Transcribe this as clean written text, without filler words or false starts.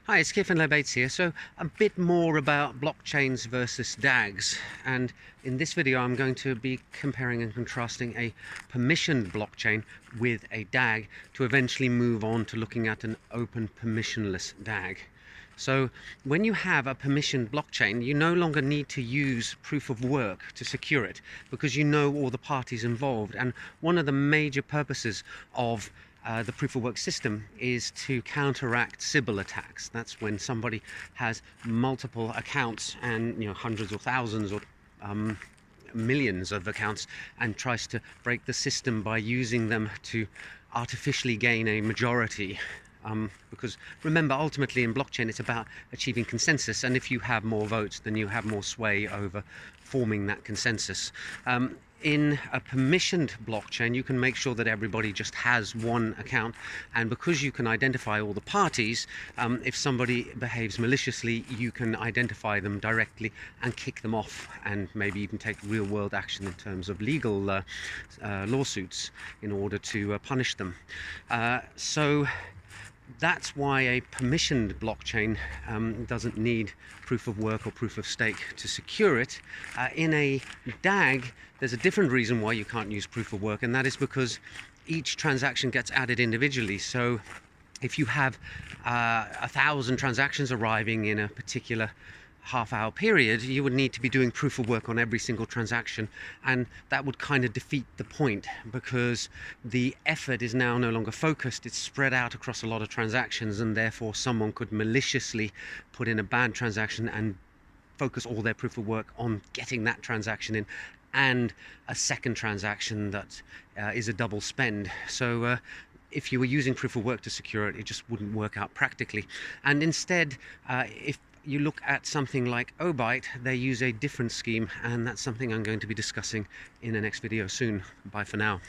Hi, it's Kieran Bates here. So a bit more about blockchains versus DAGs, and in this video I'm going to be comparing and contrasting a permissioned blockchain with a DAG to eventually move on to looking at an open permissionless DAG. So when you have a permissioned blockchain, you no longer need to use proof of work to secure it because you know all the parties involved. And one of the major purposes of the proof of work system is to counteract Sybil attacks. That's when somebody has multiple accounts and hundreds or thousands or millions of accounts and tries to break the system by using them to artificially gain a majority. Because remember, ultimately in blockchain it's about achieving consensus, and if you have more votes then you have more sway over forming that consensus. In a permissioned blockchain you can make sure that everybody just has one account, and because you can identify all the parties, if somebody behaves maliciously you can identify them directly and kick them off, and maybe even take real world action in terms of legal lawsuits in order to punish them. So that's why a permissioned blockchain doesn't need proof of work or proof of stake to secure it. In a DAG, there's a different reason why you can't use proof of work, and that is because each transaction gets added individually. So if you have 1,000 transactions arriving in a particular half-hour period, you would need to be doing proof of work on every single transaction, and that would kind of defeat the point because the effort is now no longer focused, it's spread out across a lot of transactions, and therefore someone could maliciously put in a bad transaction and focus all their proof of work on getting that transaction in and a second transaction that is a double spend. So if you were using proof of work to secure it, it just wouldn't work out practically. And instead, if you look at something like Obyte, they use a different scheme, and that's something I'm going to be discussing in the next video soon. Bye for now.